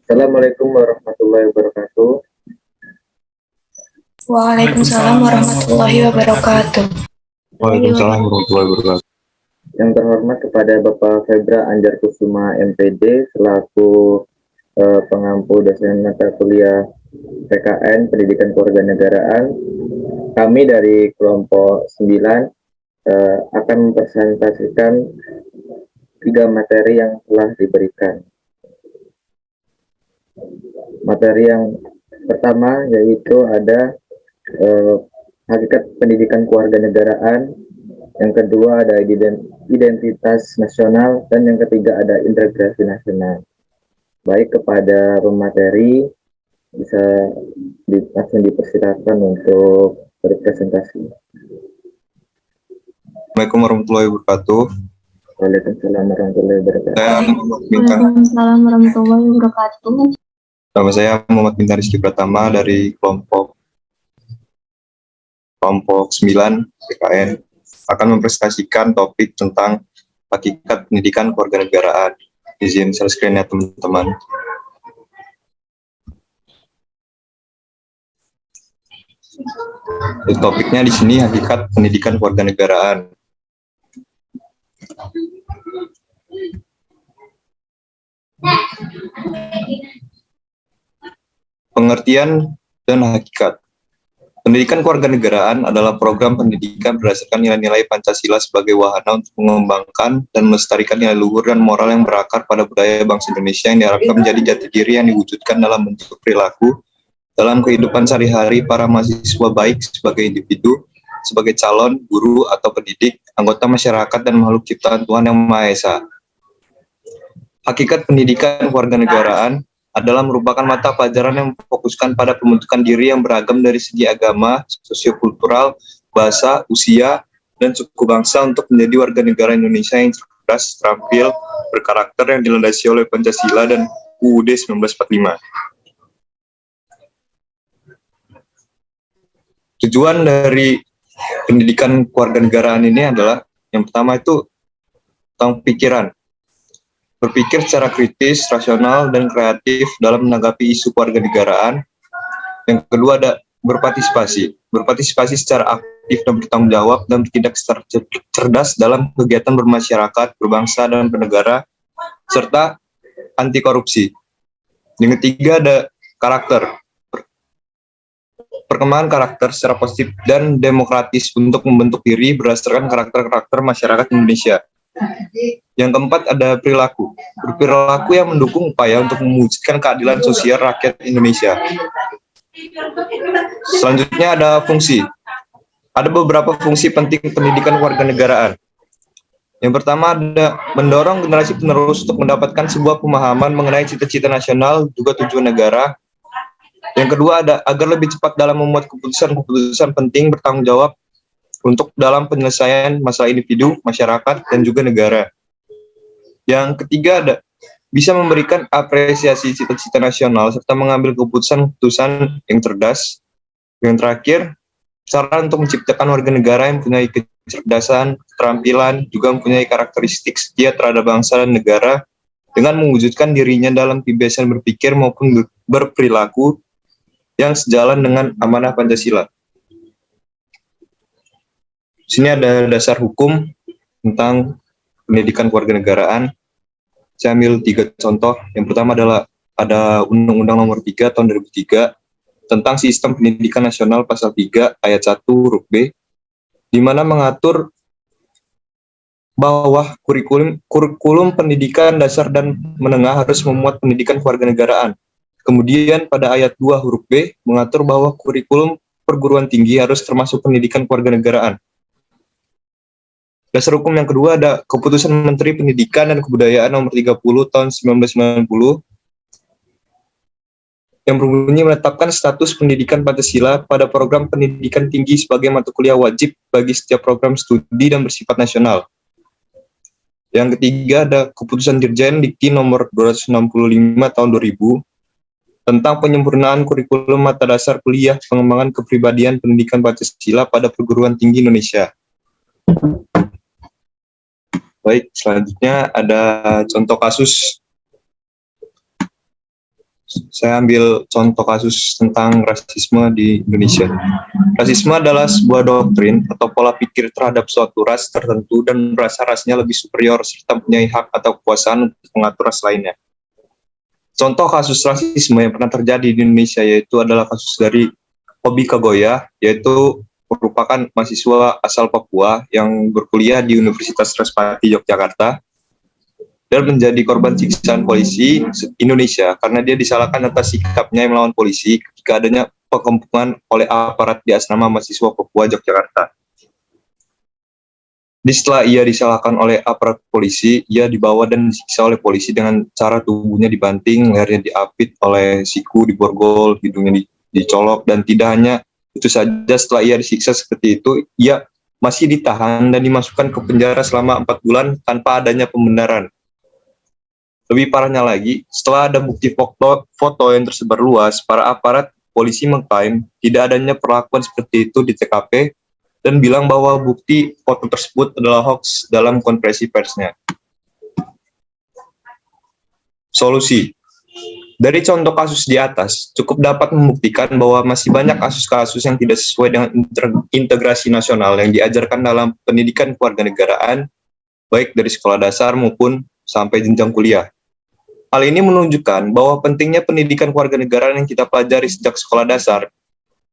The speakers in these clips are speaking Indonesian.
Assalamualaikum warahmatullahi wabarakatuh. Waalaikumsalam warahmatullahi wabarakatuh. Waalaikumsalam warahmatullahi wabarakatuh. Yang terhormat kepada Bapak Febra Anjar Kusuma MPD selaku pengampu dosen mata kuliah PKN Pendidikan Kewarganegaraan. Kami dari kelompok 9 akan mempresentasikan 3 materi yang telah diberikan. Materi yang pertama yaitu ada hakikat pendidikan kewarganegaraan, yang kedua ada identitas nasional, dan yang ketiga ada integrasi nasional. Baik, kepada pemateri bisa langsung dipersilakan untuk berpresentasi. Assalamualaikum warahmatullahi wabarakatuh. Waalaikumsalam warahmatullahi wabarakatuh. Waalaikumsalam warahmatullahi wabarakatuh. Nama saya Muhammad Bintang Rizky Pratama dari kelompok 9 PKN akan mempresentasikan topik tentang hakikat pendidikan kewarganegaraan. Izin share screen ya teman-teman. Topiknya di sini hakikat pendidikan kewarganegaraan. Pengertian dan hakikat. Pendidikan kewarganegaraan adalah program pendidikan berdasarkan nilai-nilai Pancasila sebagai wahana untuk mengembangkan dan melestarikan nilai luhur dan moral yang berakar pada budaya bangsa Indonesia yang diharapkan menjadi jati diri yang diwujudkan dalam bentuk perilaku dalam kehidupan sehari-hari para mahasiswa, baik sebagai individu, sebagai calon, guru, atau pendidik, anggota masyarakat, dan makhluk ciptaan Tuhan Yang Maha Esa. Hakikat pendidikan kewarganegaraan adalah merupakan mata pelajaran yang memfokuskan pada pembentukan diri yang beragam dari segi agama, sosiokultural, bahasa, usia, dan suku bangsa untuk menjadi warga negara Indonesia yang cerdas, terampil, berkarakter yang dilandasi oleh Pancasila dan UUD 1945. Tujuan dari pendidikan kewarganegaraan ini adalah yang pertama itu tentang pikiran. Berpikir secara kritis, rasional, dan kreatif dalam menanggapi isu kewarganegaraan. Yang kedua ada berpartisipasi. Berpartisipasi secara aktif dan bertanggung jawab dan bertindak secara cerdas dalam kegiatan bermasyarakat, berbangsa, dan bernegara, serta anti korupsi. Yang ketiga ada karakter. Perkembangan karakter secara positif dan demokratis untuk membentuk diri berdasarkan karakter-karakter masyarakat Indonesia. Yang keempat ada perilaku. Berperilaku yang mendukung upaya untuk mewujudkan keadilan sosial rakyat Indonesia. Selanjutnya ada fungsi. Ada beberapa fungsi penting pendidikan kewarganegaraan. Yang pertama ada mendorong generasi penerus untuk mendapatkan sebuah pemahaman mengenai cita-cita nasional, juga tujuan negara. Yang kedua ada agar lebih cepat dalam membuat keputusan-keputusan penting bertanggung jawab untuk dalam penyelesaian masalah individu, masyarakat, dan juga negara. Yang ketiga ada bisa memberikan apresiasi cita-cita nasional serta mengambil keputusan-keputusan yang cerdas. Yang terakhir, cara untuk menciptakan warga negara yang mempunyai kecerdasan, keterampilan, juga mempunyai karakteristik setia terhadap bangsa dan negara dengan mewujudkan dirinya dalam kebiasaan berpikir maupun berperilaku yang sejalan dengan amanah Pancasila. Di sini ada dasar hukum tentang pendidikan kewarganegaraan. Saya ambil 3 contoh. Yang pertama adalah ada Undang-Undang Nomor 3 Tahun 2003 tentang Sistem Pendidikan Nasional Pasal 3 Ayat 1 huruf B, di mana mengatur bahwa kurikulum pendidikan dasar dan menengah harus memuat pendidikan kewarganegaraan. Kemudian pada ayat 2 huruf B mengatur bahwa kurikulum perguruan tinggi harus termasuk pendidikan kewarganegaraan. Dasar hukum yang kedua ada Keputusan Menteri Pendidikan dan Kebudayaan Nomor 30 Tahun 1990 yang berbunyi menetapkan status pendidikan Pancasila pada program pendidikan tinggi sebagai mata kuliah wajib bagi setiap program studi dan bersifat nasional. Yang ketiga ada Keputusan Dirjen Dikti Nomor 265 Tahun 2000 tentang penyempurnaan kurikulum mata dasar kuliah pengembangan kepribadian pendidikan Pancasila pada perguruan tinggi Indonesia. Baik, selanjutnya ada contoh kasus. saya ambil contoh kasus tentang rasisme di Indonesia. Rasisme adalah sebuah doktrin atau pola pikir terhadap suatu ras tertentu dan merasa rasnya lebih superior serta mempunyai hak atau kekuasaan untuk mengatur ras lainnya. Contoh kasus rasisme yang pernah terjadi di Indonesia yaitu adalah kasus dari Hobi Kagoya, yaitu merupakan mahasiswa asal Papua yang berkuliah di Universitas Respati Yogyakarta dan menjadi korban siksaan polisi Indonesia karena dia disalahkan atas sikapnya yang melawan polisi ketika adanya pengepungan oleh aparat di asrama mahasiswa Papua Yogyakarta. Setelah ia disalahkan oleh aparat polisi, ia dibawa dan disiksa oleh polisi dengan cara tubuhnya dibanting, lehernya diapit oleh siku, diborgol, hidungnya dicolok, dan tidak hanya itu saja, setelah ia disiksa seperti itu, ia masih ditahan dan dimasukkan ke penjara selama 4 bulan tanpa adanya pembenaran. Lebih parahnya lagi, setelah ada bukti foto yang tersebar luas, para aparat polisi mengklaim tidak adanya perlakuan seperti itu di TKP dan bilang bahwa bukti foto tersebut adalah hoax dalam konferensi persnya. Solusi. Dari contoh kasus di atas, cukup dapat membuktikan bahwa masih banyak kasus-kasus yang tidak sesuai dengan integrasi nasional yang diajarkan dalam pendidikan kewarganegaraan, baik dari sekolah dasar maupun sampai jenjang kuliah. Hal ini menunjukkan bahwa pentingnya pendidikan kewarganegaraan yang kita pelajari sejak sekolah dasar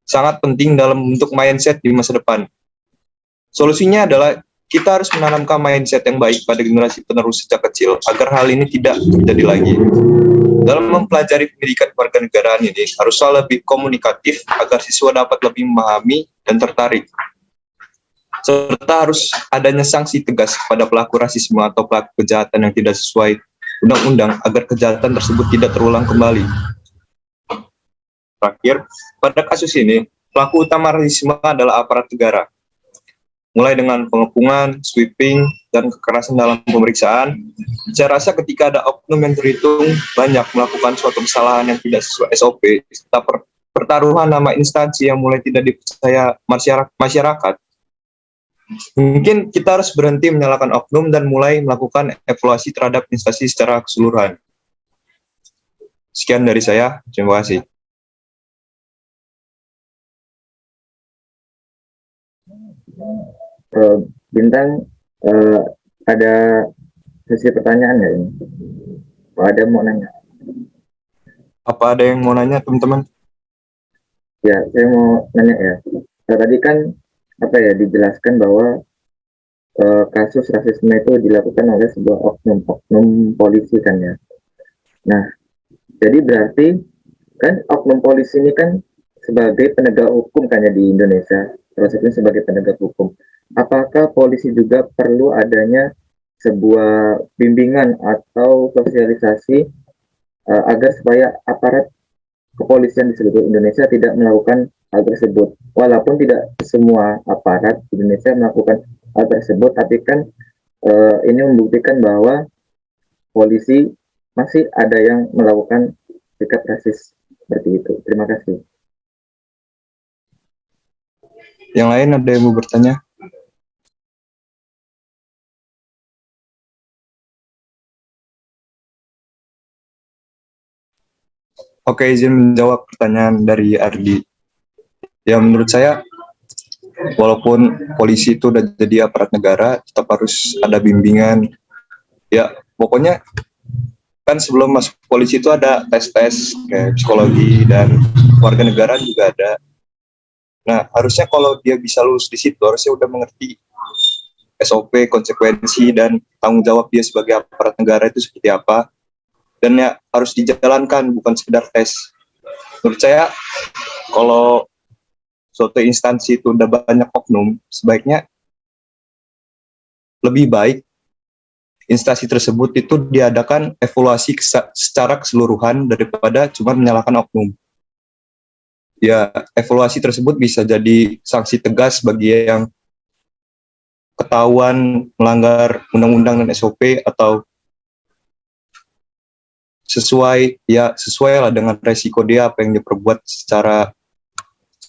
sangat penting dalam bentuk mindset di masa depan. Solusinya adalah kita harus menanamkan mindset yang baik pada generasi penerus sejak kecil agar hal ini tidak terjadi lagi. Dalam mempelajari pendidikan kewarganegaraan ini haruslah lebih komunikatif agar siswa dapat lebih memahami dan tertarik. Serta harus adanya sanksi tegas kepada pelaku rasisme atau pelaku kejahatan yang tidak sesuai undang-undang agar kejahatan tersebut tidak terulang kembali. Terakhir, pada kasus ini, pelaku utama rasisme adalah aparat negara. Mulai dengan pengepungan, sweeping, dan kekerasan dalam pemeriksaan, saya rasa ketika ada oknum yang terhitung banyak melakukan suatu kesalahan yang tidak sesuai SOP, serta pertaruhan nama instansi yang mulai tidak dipercaya masyarakat, mungkin kita harus berhenti menyalahkan oknum dan mulai melakukan evaluasi terhadap instansi secara keseluruhan. Sekian dari saya, terima kasih. Bintang, ada sesi pertanyaan nggak ini? Ada mau nanya? Apa ada yang mau nanya, teman-teman? Ya, saya mau nanya ya. Tadi kan dijelaskan bahwa kasus rasisme itu dilakukan oleh sebuah oknum polisi kan ya. Nah, jadi berarti kan oknum polisi ini kan sebagai penegak hukum kan ya di Indonesia, prosesnya sebagai penegak hukum. Apakah polisi juga perlu adanya sebuah bimbingan atau sosialisasi agar supaya aparat kepolisian di seluruh Indonesia tidak melakukan hal tersebut? Walaupun tidak semua aparat di Indonesia melakukan hal tersebut, tapi kan ini membuktikan bahwa polisi masih ada yang melakukan sikap rasis seperti itu. Terima kasih. Yang lain ada yang mau bertanya? Oke, izin menjawab pertanyaan dari Ardi. Ya, menurut saya, walaupun polisi itu udah jadi aparat negara, tetap harus ada bimbingan. Ya, pokoknya kan sebelum masuk polisi itu ada tes-tes kayak psikologi dan warga negara juga ada. Nah, harusnya kalau dia bisa lulus di situ, harusnya udah mengerti SOP, konsekuensi, dan tanggung jawab dia sebagai aparat negara itu seperti apa. Dan ya harus dijalankan, bukan sekedar tes. Menurut saya, kalau suatu instansi itu udah banyak oknum, sebaiknya lebih baik instansi tersebut itu diadakan evaluasi secara keseluruhan daripada cuma menyalahkan oknum. Ya, evaluasi tersebut bisa jadi sanksi tegas bagi yang ketahuan melanggar undang-undang dan SOP atau sesuai lah dengan resiko dia apa yang dia perbuat secara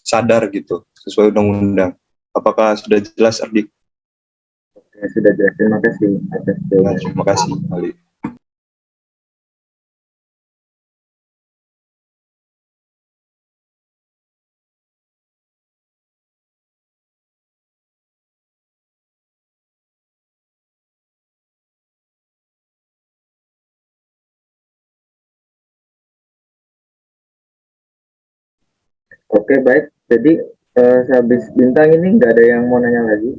sadar gitu, sesuai undang-undang. Apakah sudah jelas, Ardi? Oke, sudah jelas. Terima kasih atas jawabannya. Terima kasih, Ali. Oke, baik. Jadi sehabis bintang ini nggak ada yang mau nanya lagi.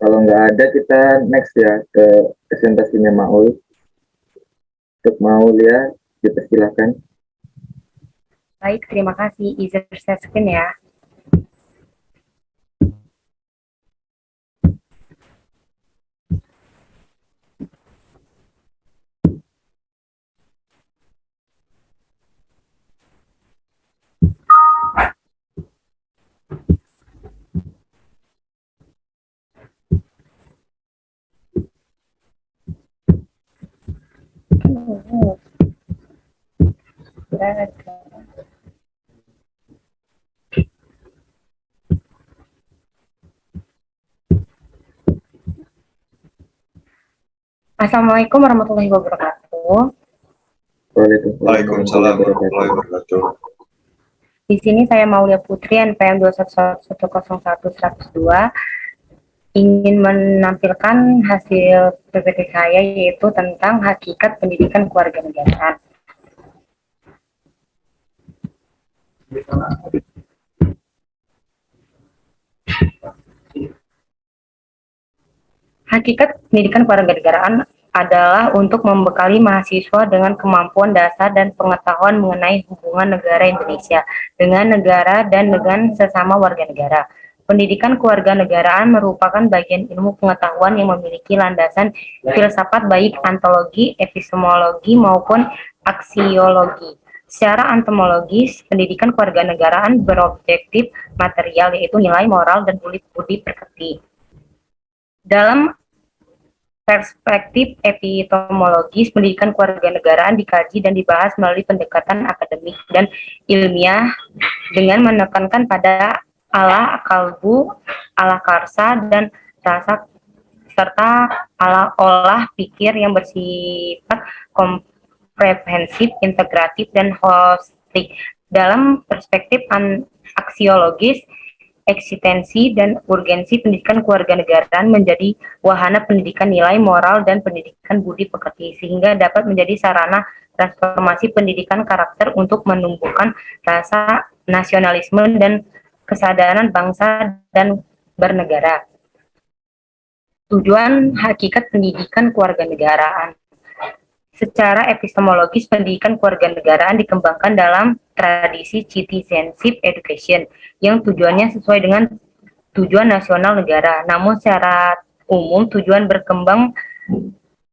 Kalau nggak ada, kita next ya ke presentasinya Maul. Untuk Maul ya, dipersilakan. Baik, terima kasih. Izin share screen ya. Assalamualaikum warahmatullahi wabarakatuh. Waalaikumsalam warahmatullahi wabarakatuh. Di sini saya Maulia Putri, NPM 211010102, ingin menampilkan hasil PPT saya, yaitu tentang hakikat pendidikan kewarganegaraan. Hakikat pendidikan kewarganegaraan adalah untuk membekali mahasiswa dengan kemampuan dasar dan pengetahuan mengenai hubungan negara Indonesia dengan negara dan dengan sesama warga negara. Pendidikan kewarganegaraan merupakan bagian ilmu pengetahuan yang memiliki landasan filsafat baik antologi, epistemologi maupun aksiologi. Secara entomologis, pendidikan kewarganegaraan berobjektif material, yaitu nilai moral dan budi pekerti. Dalam perspektif epistemologis, pendidikan kewarganegaraan dikaji dan dibahas melalui pendekatan akademik dan ilmiah dengan menekankan pada ala kalbu, ala karsa, dan rasa serta ala olah pikir yang bersifat komprehensif, integratif, dan holistik. Dalam perspektif aksiologis, eksistensi dan urgensi pendidikan kewarganegaraan menjadi wahana pendidikan nilai moral dan pendidikan budi pekerti, sehingga dapat menjadi sarana transformasi pendidikan karakter untuk menumbuhkan rasa nasionalisme dan kesadaran bangsa dan bernegara. Tujuan hakikat pendidikan kewarganegaraan. Secara epistemologis, pendidikan kewarganegaraan dikembangkan dalam tradisi citizenship education yang tujuannya sesuai dengan tujuan nasional negara. Namun secara umum, tujuan berkembang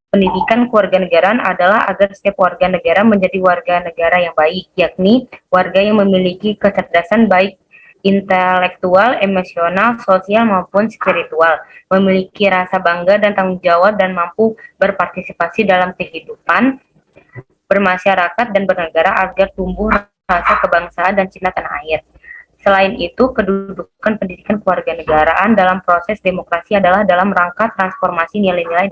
pendidikan kewarganegaraan adalah agar setiap warga negara menjadi warga negara yang baik, yakni warga yang memiliki kecerdasan baik intelektual, emosional, sosial maupun spiritual, memiliki rasa bangga dan tanggung jawab dan mampu berpartisipasi dalam kehidupan bermasyarakat dan bernegara agar tumbuh rasa kebangsaan dan cinta tanah air. Selain itu, kedudukan pendidikan kewarganegaraan dalam proses demokrasi adalah dalam rangka transformasi nilai-nilai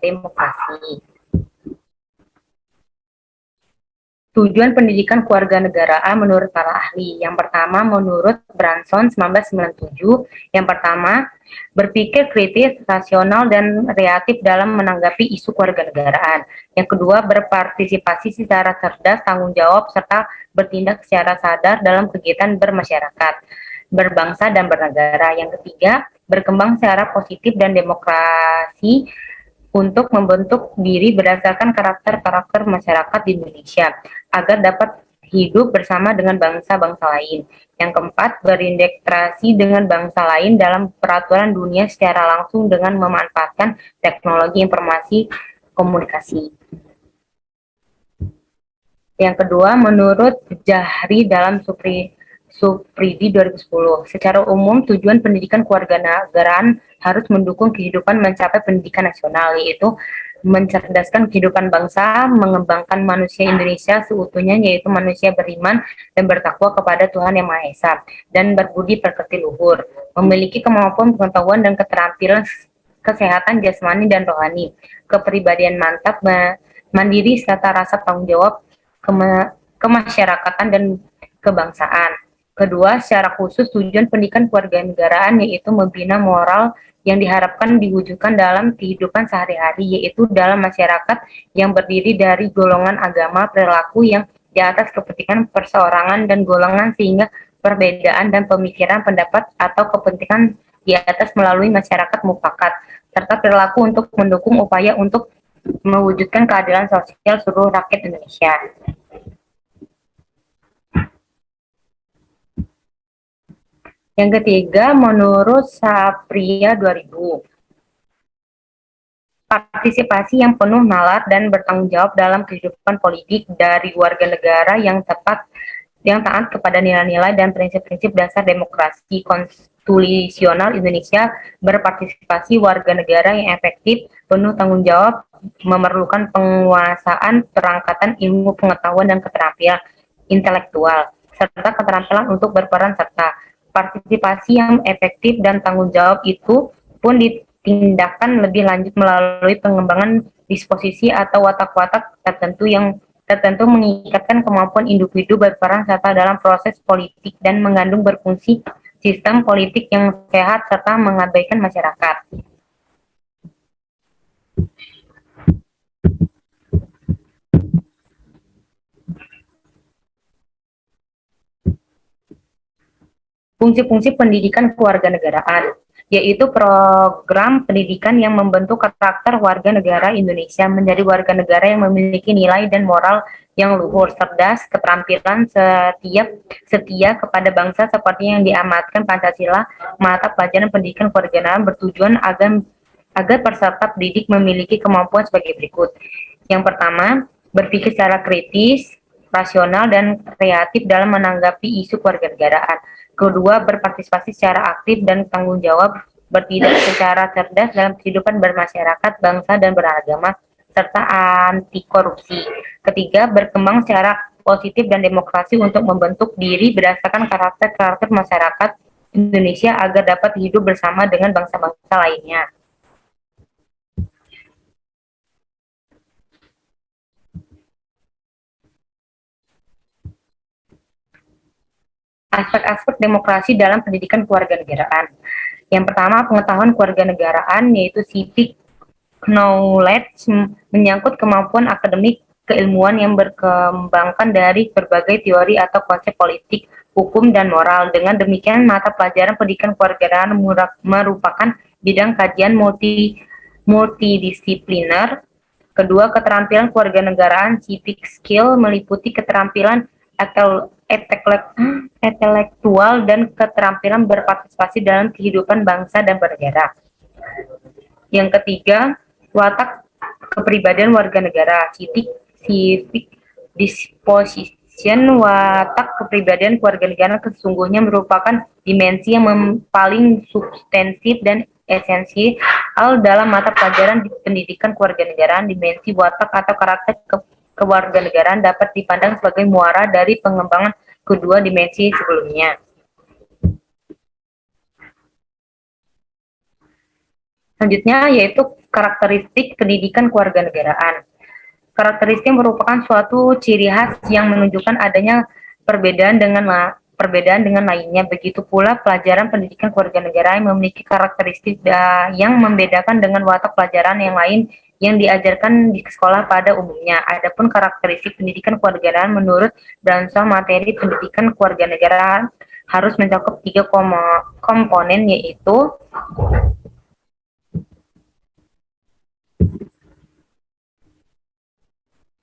demokrasi. Tujuan pendidikan kewarganegaraan menurut para ahli. Yang pertama, menurut Branson 1997, yang pertama, berpikir kritis, rasional, dan reaktif dalam menanggapi isu kewarganegaraan. Yang kedua, berpartisipasi secara cerdas, tanggung jawab, serta bertindak secara sadar dalam kegiatan bermasyarakat, berbangsa, dan bernegara. Yang ketiga, berkembang secara positif dan demokrasi untuk membentuk diri berdasarkan karakter-karakter masyarakat di Indonesia agar dapat hidup bersama dengan bangsa-bangsa lain. Yang keempat, berintegrasi dengan bangsa lain dalam peraturan dunia secara langsung dengan memanfaatkan teknologi informasi komunikasi. Yang kedua, menurut Jahri dalam Supridi 2010, secara umum tujuan pendidikan kewarganegaraan harus mendukung kehidupan mencapai pendidikan nasional, yaitu mencerdaskan kehidupan bangsa, mengembangkan manusia Indonesia seutuhnya, yaitu manusia beriman dan bertakwa kepada Tuhan Yang Maha Esa, dan berbudi pekerti luhur, memiliki kemampuan pengetahuan dan keterampilan kesehatan jasmani dan rohani, kepribadian mantap, mandiri, serta rasa tanggung jawab kemasyarakatan dan kebangsaan. Kedua, secara khusus tujuan pendidikan kewarganegaraan yaitu membina moral yang diharapkan diwujudkan dalam kehidupan sehari-hari, yaitu dalam masyarakat yang berdiri dari golongan agama, perilaku yang di atas kepentingan perseorangan dan golongan, sehingga perbedaan dan pemikiran pendapat atau kepentingan di atas melalui masyarakat mufakat, serta perilaku untuk mendukung upaya untuk mewujudkan keadilan sosial seluruh rakyat Indonesia. Yang ketiga, menurut Sapria 2000, partisipasi yang penuh, nalar, dan bertanggung jawab dalam kehidupan politik dari warga negara yang taat kepada nilai-nilai dan prinsip-prinsip dasar demokrasi konstitusional Indonesia. Berpartisipasi warga negara yang efektif, penuh tanggung jawab, memerlukan penguasaan perangkatan ilmu pengetahuan dan keterampilan intelektual, serta keterampilan untuk berperan serta. Partisipasi yang efektif dan tanggung jawab itu pun ditindakan lebih lanjut melalui pengembangan disposisi atau watak-watak tertentu mengikatkan kemampuan individu berperan serta dalam proses politik dan mengandung berfungsi sistem politik yang sehat serta mengabaikan masyarakat. Fungsi-fungsi pendidikan kewarganegaraan, yaitu program pendidikan yang membentuk karakter warga negara Indonesia menjadi warga negara yang memiliki nilai dan moral yang luhur, cerdas, keterampilan, setia kepada bangsa seperti yang diamatkan Pancasila. Mata pelajaran pendidikan kewarganegaraan bertujuan agar peserta didik memiliki kemampuan sebagai berikut. Yang pertama, berpikir secara kritis, rasional, dan kreatif dalam menanggapi isu kewarganegaraan. Kedua, berpartisipasi secara aktif dan tanggung jawab, bertindak secara cerdas dalam kehidupan bermasyarakat, bangsa, dan beragama, serta anti korupsi. Ketiga, berkembang secara positif dan demokrasi untuk membentuk diri berdasarkan karakter masyarakat Indonesia agar dapat hidup bersama dengan bangsa-bangsa lainnya. Aspek-aspek demokrasi dalam pendidikan kewarganegaraan. Yang pertama, pengetahuan kewarganegaraan, yaitu civic knowledge, menyangkut kemampuan akademik keilmuan yang berkembangkan dari berbagai teori atau konsep politik, hukum, dan moral. Dengan demikian, mata pelajaran pendidikan kewarganegaraan merupakan bidang kajian multidisipliner. Kedua, keterampilan kewarganegaraan, civic skill, meliputi keterampilan intelektual dan keterampilan berpartisipasi dalam kehidupan bangsa dan bernegara. Yang ketiga, watak kepribadian warga negara, civic disposition. Watak kepribadian warga negara sesungguhnya merupakan dimensi yang paling substantif dan esensial dalam mata pelajaran di pendidikan kewarganegaraan. Dimensi watak atau karakter kewarganegaraan dapat dipandang sebagai muara dari pengembangan kedua dimensi sebelumnya. Selanjutnya yaitu karakteristik pendidikan kewarganegaraan. Karakteristik merupakan suatu ciri khas yang menunjukkan adanya perbedaan dengan lainnya. Begitu pula pelajaran pendidikan kewarganegaraan memiliki karakteristik yang membedakan dengan watak pelajaran yang lain yang diajarkan di sekolah pada umumnya. Adapun karakteristik pendidikan kewarganegaraan menurut Branshaw, materi pendidikan kewarganegaraan harus mencakup 3 komponen, yaitu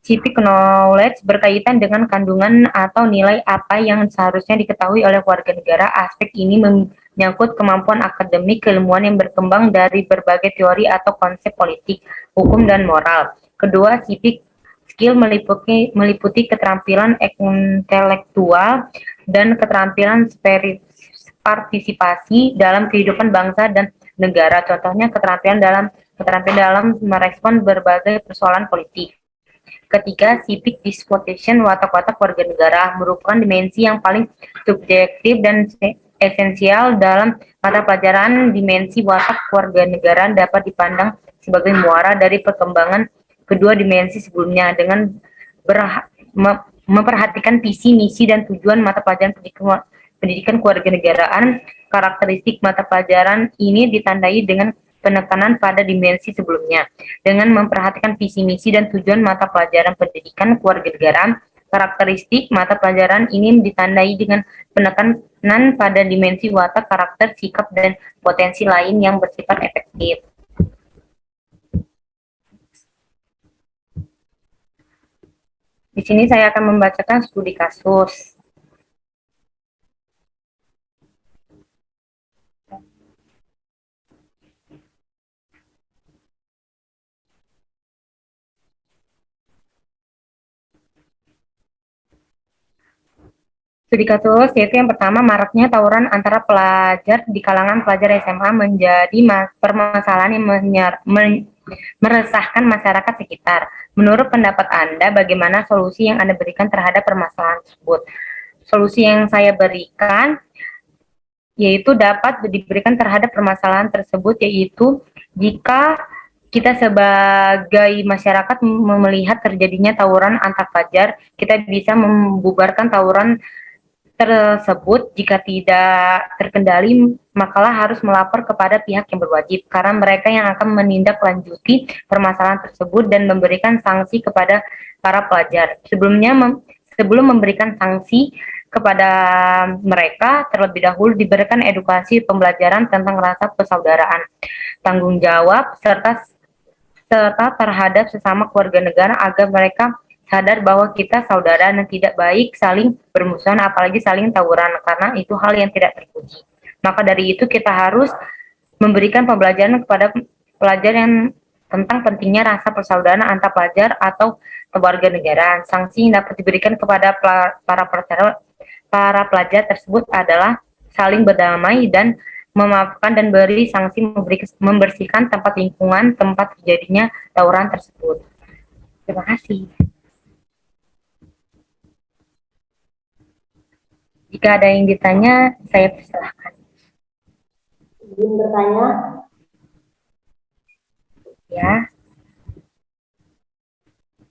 civic knowledge, berkaitan dengan kandungan atau nilai apa yang seharusnya diketahui oleh warga negara. Aspek ini menyangkut kemampuan akademik keilmuan yang berkembang dari berbagai teori atau konsep politik, hukum, dan moral. Kedua, civic skill meliputi keterampilan intelektual dan keterampilan partisipasi dalam kehidupan bangsa dan negara. Contohnya keterampilan dalam merespon berbagai persoalan politik. Ketiga, civic disposition, watak-watak warga negara, merupakan dimensi yang paling subjektif dan esensial dalam mata pelajaran. Dimensi watak kewarganegaraan dapat dipandang sebagai muara dari perkembangan kedua dimensi sebelumnya. Dengan memperhatikan visi, misi, dan tujuan mata pelajaran pendidikan kewarganegaraan, karakteristik mata pelajaran ini ditandai dengan penekanan pada dimensi sebelumnya. Dengan memperhatikan visi, misi, dan tujuan mata pelajaran pendidikan kewarganegaraan, Karakteristik mata pelajaran ini ditandai dengan penekanan pada dimensi watak, karakter, sikap, dan potensi lain yang bersifat efektif. Di sini saya akan membacakan studi kasus. Studi kasus yaitu yang pertama, maraknya tawuran antara pelajar di kalangan pelajar SMA menjadi permasalahan yang meresahkan masyarakat sekitar. Menurut pendapat Anda, bagaimana solusi yang Anda berikan terhadap permasalahan tersebut? Solusi yang saya berikan yaitu dapat diberikan terhadap permasalahan tersebut, yaitu jika kita sebagai masyarakat melihat terjadinya tawuran antar pelajar, kita bisa membubarkan tawuran tersebut. Jika tidak terkendali, makalah harus melapor kepada pihak yang berwajib, karena mereka yang akan menindaklanjuti permasalahan tersebut dan memberikan sanksi kepada para pelajar. Sebelum memberikan sanksi kepada mereka, terlebih dahulu diberikan edukasi pembelajaran tentang rasa persaudaraan, tanggung jawab, serta terhadap sesama keluarga negara, agar mereka sadar bahwa kita saudara dan tidak baik saling bermusuhan, apalagi saling tawuran, karena itu hal yang tidak terpuji. Maka dari itu kita harus memberikan pembelajaran kepada pelajar yang tentang pentingnya rasa persaudaraan antar pelajar atau keluarga negara. Sanksi yang dapat diberikan kepada para pelajar tersebut adalah saling berdamai dan memaafkan, dan beri sanksi membersihkan tempat lingkungan tempat terjadinya tawuran tersebut. Terima kasih. Jika ada yang ditanya, saya persilahkan. Izin bertanya? Ya.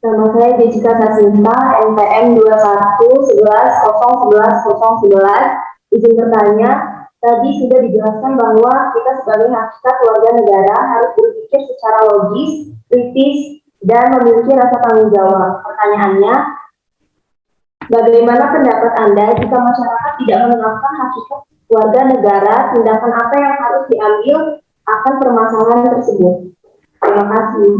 Nama saya Jessica Sasinta, NPM 21110011. Izin bertanya, tadi sudah dijelaskan bahwa kita sebagai hakikat warga negara harus berpikir secara logis, kritis, dan memiliki rasa tanggung jawab. Pertanyaannya, bagaimana pendapat Anda jika masyarakat tidak menerapkan hakikat warga negara, tindakan apa yang harus diambil akan permasalahan tersebut? Terima kasih.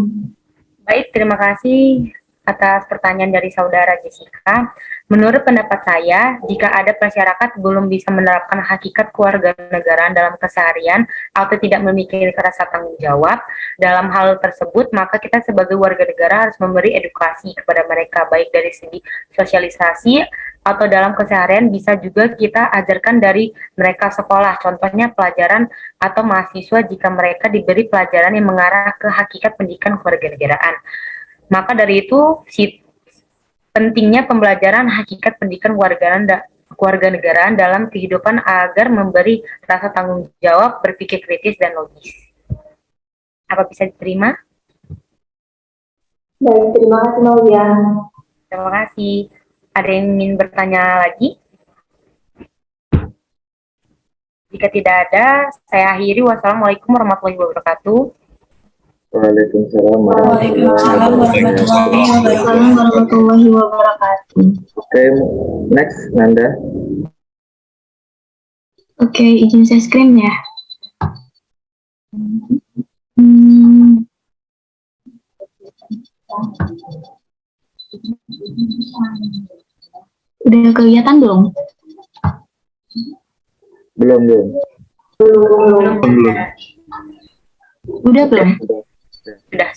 Baik, terima kasih atas pertanyaan dari saudara Jessica. Menurut pendapat saya, jika ada masyarakat belum bisa menerapkan hakikat kewarganegaraan dalam keseharian atau tidak memiliki rasa tanggung jawab dalam hal tersebut, maka kita sebagai warga negara harus memberi edukasi kepada mereka, baik dari segi sosialisasi atau dalam keseharian. Bisa juga kita ajarkan dari mereka sekolah, contohnya pelajaran atau mahasiswa jika mereka diberi pelajaran yang mengarah ke hakikat pendidikan kewarganegaraan. Maka dari itu, pentingnya pembelajaran hakikat pendidikan kewarganegaraan dalam kehidupan agar memberi rasa tanggung jawab, berpikir kritis, dan logis. Apa bisa diterima? Baik, terima kasih Maulia. Terima kasih. Ada yang ingin bertanya lagi? Jika tidak ada, saya akhiri. Wassalamualaikum warahmatullahi wabarakatuh. Waalaikumsalam warahmatullahi wabarakatuh. Oke, next Nanda. Oke, izin saya screen ya. Udah kelihatan belum? Belum. Udah belum? Sudah.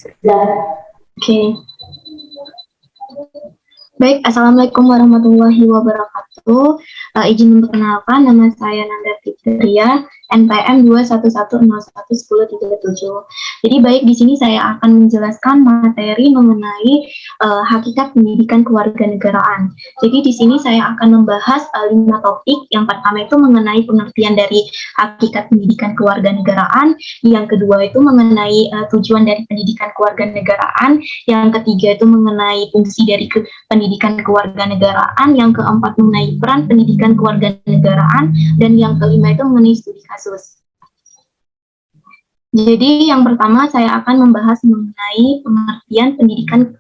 Oke. Baik, Assalamualaikum warahmatullahi wabarakatuh. Izin memperkenalkan, nama saya Nanda Fitria, NPM 211011037. Jadi baik, di sini saya akan menjelaskan materi mengenai hakikat pendidikan kewarganegaraan. Jadi di sini saya akan membahas 5 topik. Yang pertama itu mengenai pengertian dari hakikat pendidikan kewarganegaraan, yang kedua itu mengenai tujuan dari pendidikan kewarganegaraan, yang ketiga itu mengenai fungsi dari pendidikan kewarganegaraan, yang keempat mengenai peran pendidikan kewarganegaraan, dan yang kelima itu mengenai studi kasus. Jadi yang pertama saya akan membahas mengenai pengertian pendidikan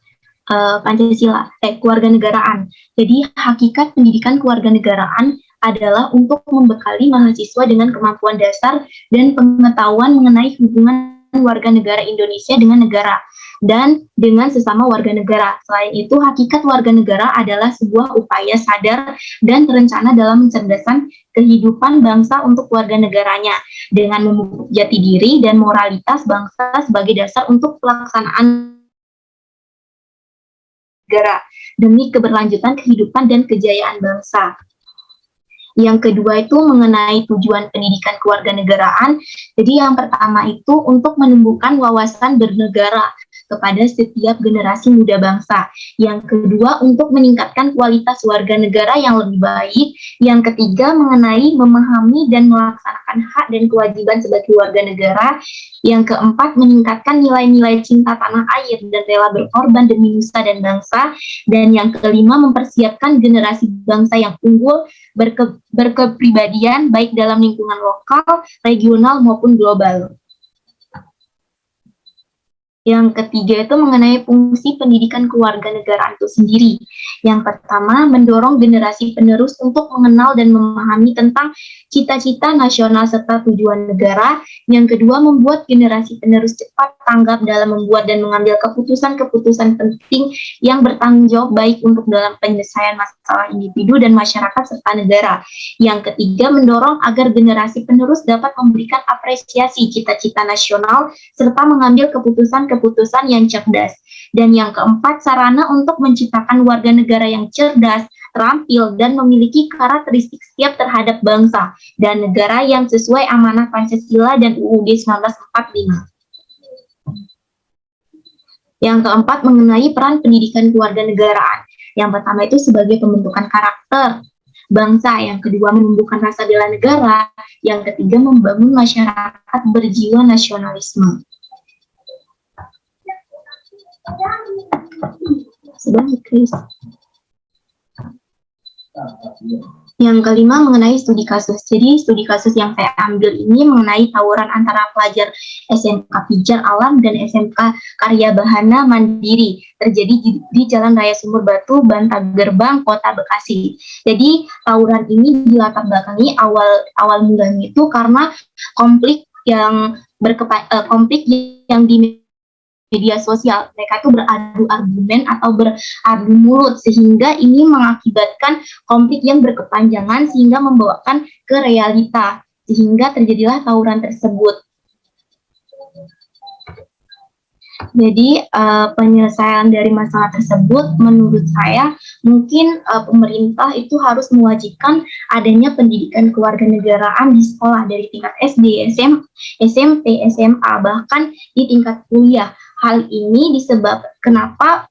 kewarganegaraan. Jadi hakikat pendidikan kewarganegaraan adalah untuk membekali mahasiswa dengan kemampuan dasar dan pengetahuan mengenai hubungan warga negara Indonesia dengan negara dan dengan sesama warga negara. Selain itu, hakikat warga negara adalah sebuah upaya sadar dan terencana dalam mencerdaskan kehidupan bangsa untuk warga negaranya dengan memupuk jati diri dan moralitas bangsa sebagai dasar untuk pelaksanaan negara demi keberlanjutan kehidupan dan kejayaan bangsa. Yang kedua itu mengenai tujuan pendidikan kewarganegaraan. Jadi yang pertama itu untuk menumbuhkan wawasan bernegara kepada setiap generasi muda bangsa. Yang kedua untuk meningkatkan kualitas warga negara yang lebih baik. Yang ketiga mengenai memahami dan melaksanakan hak dan kewajiban sebagai warga negara. Yang keempat meningkatkan nilai-nilai cinta tanah air dan rela berkorban demi nusa dan bangsa. Dan yang kelima mempersiapkan generasi bangsa yang unggul berkepribadian baik dalam lingkungan lokal, regional maupun global. Yang ketiga itu mengenai fungsi pendidikan kewarganegaraan itu sendiri. Yang pertama, mendorong generasi penerus untuk mengenal dan memahami tentang cita-cita nasional serta tujuan negara. Yang kedua, membuat generasi penerus cepat tanggap dalam membuat dan mengambil keputusan-keputusan penting yang bertanggung jawab baik untuk dalam penyelesaian masalah individu dan masyarakat serta negara. Yang ketiga, mendorong agar generasi penerus dapat memberikan apresiasi cita-cita nasional serta mengambil keputusan yang cerdas. Dan yang keempat, sarana untuk menciptakan warga negara yang cerdas, terampil, dan memiliki karakteristik siap terhadap bangsa dan negara yang sesuai amanah Pancasila dan UUD 1945. Yang keempat, mengenai peran pendidikan kewarganegaraan. Yang pertama itu sebagai pembentukan karakter bangsa, yang kedua menumbuhkan rasa bela negara, yang ketiga membangun masyarakat berjiwa nasionalisme. Yang kelima mengenai studi kasus. Jadi studi kasus yang saya ambil ini mengenai tawuran antara pelajar SMK Pijar Alam dan SMK Karya Bahana Mandiri terjadi di Jalan Raya Sumur Batu, Bantar Gerbang, Kota Bekasi. Jadi tawuran ini dilatar belakangi awal mulanya itu karena konflik yang di media sosial. Mereka itu beradu argumen atau beradu mulut sehingga ini mengakibatkan konflik yang berkepanjangan sehingga membawakan ke realita sehingga terjadilah tawuran tersebut. Jadi penyelesaian dari masalah tersebut menurut saya mungkin pemerintah itu harus mewajibkan adanya pendidikan kewarganegaraan di sekolah dari tingkat SD, SMP, SMA, bahkan di tingkat kuliah. Hal ini kenapa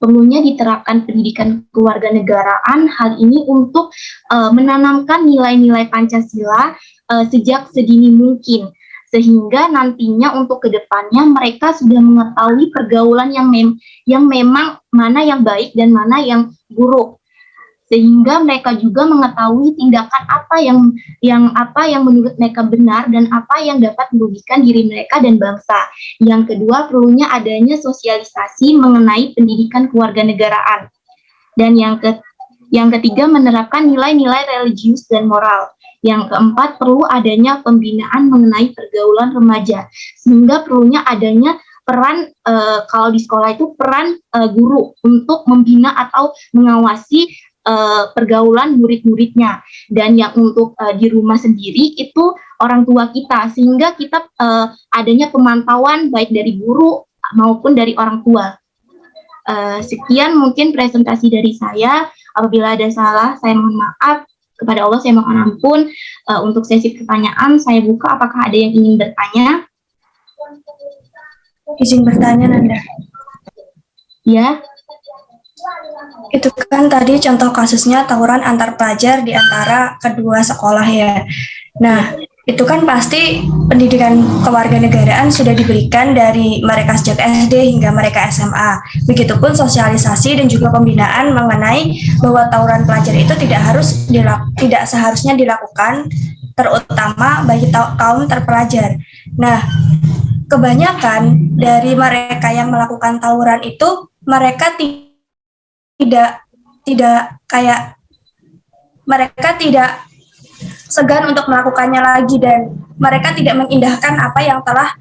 perlunya diterapkan pendidikan kewarganegaraan. Hal ini untuk menanamkan nilai-nilai Pancasila sejak sedini mungkin, sehingga nantinya untuk kedepannya mereka sudah mengetahui pergaulan yang memang mana yang baik dan mana yang buruk, sehingga mereka juga mengetahui tindakan apa yang menurut mereka benar dan apa yang dapat merugikan diri mereka dan bangsa. Yang kedua, perlunya adanya sosialisasi mengenai pendidikan kewarganegaraan. Dan yang ketiga, menerapkan nilai-nilai religius dan moral. Yang keempat, perlu adanya pembinaan mengenai pergaulan remaja, sehingga perlunya adanya peran kalau di sekolah itu peran guru untuk membina atau mengawasi pergaulan murid-muridnya. Dan yang untuk di rumah sendiri itu orang tua kita, sehingga kita adanya pemantauan baik dari guru maupun dari orang tua. Sekian mungkin presentasi dari saya. Apabila ada salah, saya mohon maaf. Kepada Allah saya mohon ampun. Untuk sesi pertanyaan saya buka, apakah ada yang ingin bertanya? Izin bertanya, Nanda. Ya. Itu kan tadi contoh kasusnya tawuran antar pelajar di antara kedua sekolah ya. Nah, itu kan pasti pendidikan kewarganegaraan sudah diberikan dari mereka sejak SD hingga mereka SMA. Begitupun sosialisasi dan juga pembinaan mengenai bahwa tawuran pelajar itu tidak seharusnya dilakukan, terutama bagi kaum terpelajar. Nah, kebanyakan dari mereka yang melakukan tawuran itu mereka tidak tidak kayak mereka tidak segan untuk melakukannya lagi, dan mereka tidak mengindahkan apa yang telah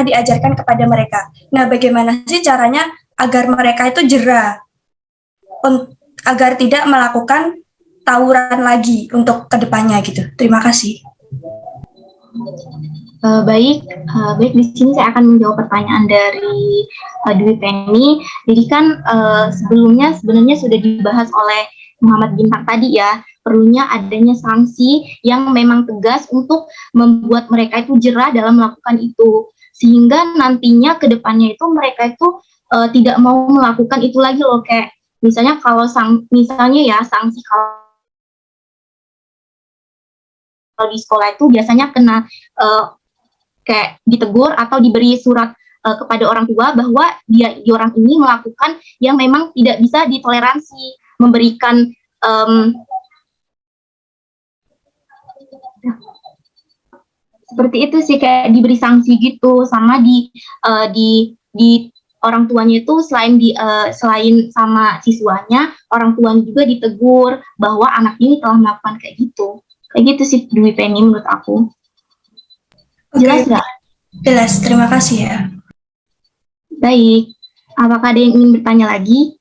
diajarkan kepada mereka. Nah, bagaimana sih caranya agar mereka itu jera agar tidak melakukan tawuran lagi untuk kedepannya gitu? Terima kasih. Baik, di sini saya akan menjawab pertanyaan dari Dwi Penny. Jadi kan sebelumnya sebenarnya sudah dibahas oleh Muhammad Bintang tadi ya, perlunya adanya sanksi yang memang tegas untuk membuat mereka itu jera dalam melakukan itu, sehingga nantinya ke depannya itu mereka itu tidak mau melakukan itu lagi loh. Kayak misalnya kalau sanksi kalau di sekolah itu biasanya kena kayak ditegur atau diberi surat kepada orang tua bahwa orang ini melakukan yang memang tidak bisa ditoleransi, memberikan seperti itu sih, kayak diberi sanksi gitu, sama di orang tuanya itu selain sama siswanya, orang tuanya juga ditegur bahwa anak ini telah melakukan kayak gitu sih Dwi Penny menurut aku. Jelas nggak? Jelas, terima kasih ya. Baik, apakah ada yang ingin bertanya lagi?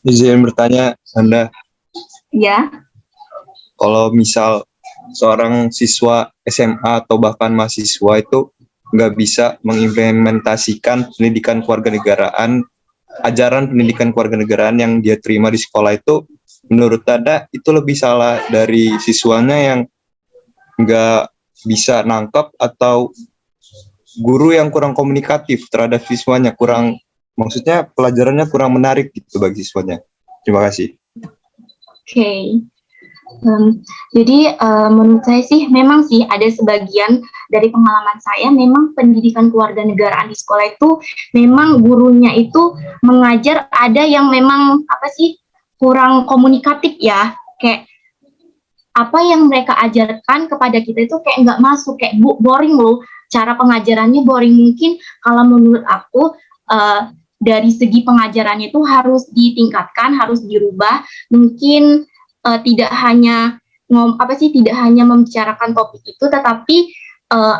Izin bertanya, Anda. Ya. Kalau misal seorang siswa SMA atau bahkan mahasiswa itu nggak bisa mengimplementasikan pendidikan kewarganegaraan, ajaran pendidikan kewarganegaraan yang dia terima di sekolah itu, menurut Anda itu lebih salah dari siswanya yang nggak bisa nangkep, atau guru yang kurang komunikatif terhadap siswanya, maksudnya pelajarannya kurang menarik gitu bagi siswanya? Terima kasih. Oke. Jadi menurut saya sih memang sih ada sebagian dari pengalaman saya, memang pendidikan kewarganegaraan di sekolah itu memang gurunya itu mengajar ada yang memang kurang komunikatif ya, kayak apa yang mereka ajarkan kepada kita itu kayak nggak masuk, kayak boring loh, cara pengajarannya boring. Mungkin kalau menurut aku dari segi pengajarannya itu harus ditingkatkan, harus dirubah. Mungkin tidak hanya membicarakan topik itu, tetapi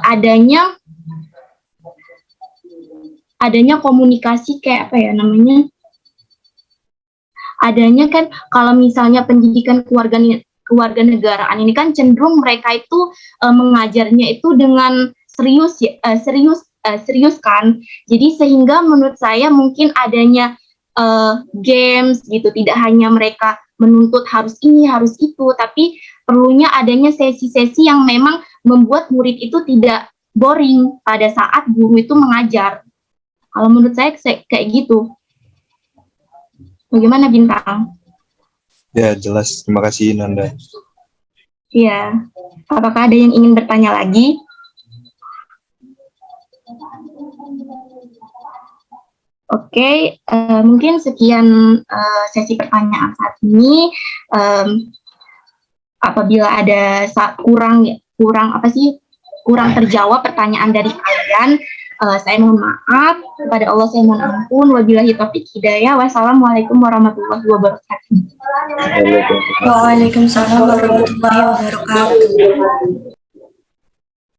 adanya komunikasi, kayak adanya kan kalau misalnya pendidikan kewarganegaraan ini kan cenderung mereka itu mengajarnya itu dengan serius kan. Jadi sehingga menurut saya mungkin adanya games gitu, tidak hanya mereka menuntut harus ini harus itu, tapi perlunya adanya sesi-sesi yang memang membuat murid itu tidak boring pada saat guru itu mengajar. Kalau menurut saya kayak gitu. Bagaimana Bintang? Ya, jelas. Terima kasih, Nanda. Iya. Apakah ada yang ingin bertanya lagi? Oke, mungkin sekian sesi pertanyaan saat ini. Apabila ada kurang terjawab pertanyaan dari kalian, saya mohon maaf. Kepada Allah saya mohon ampun. Wabillahi taufiq hidayah. Wassalamualaikum warahmatullahi wabarakatuh. Waalaikumsalam warahmatullahi wabarakatuh.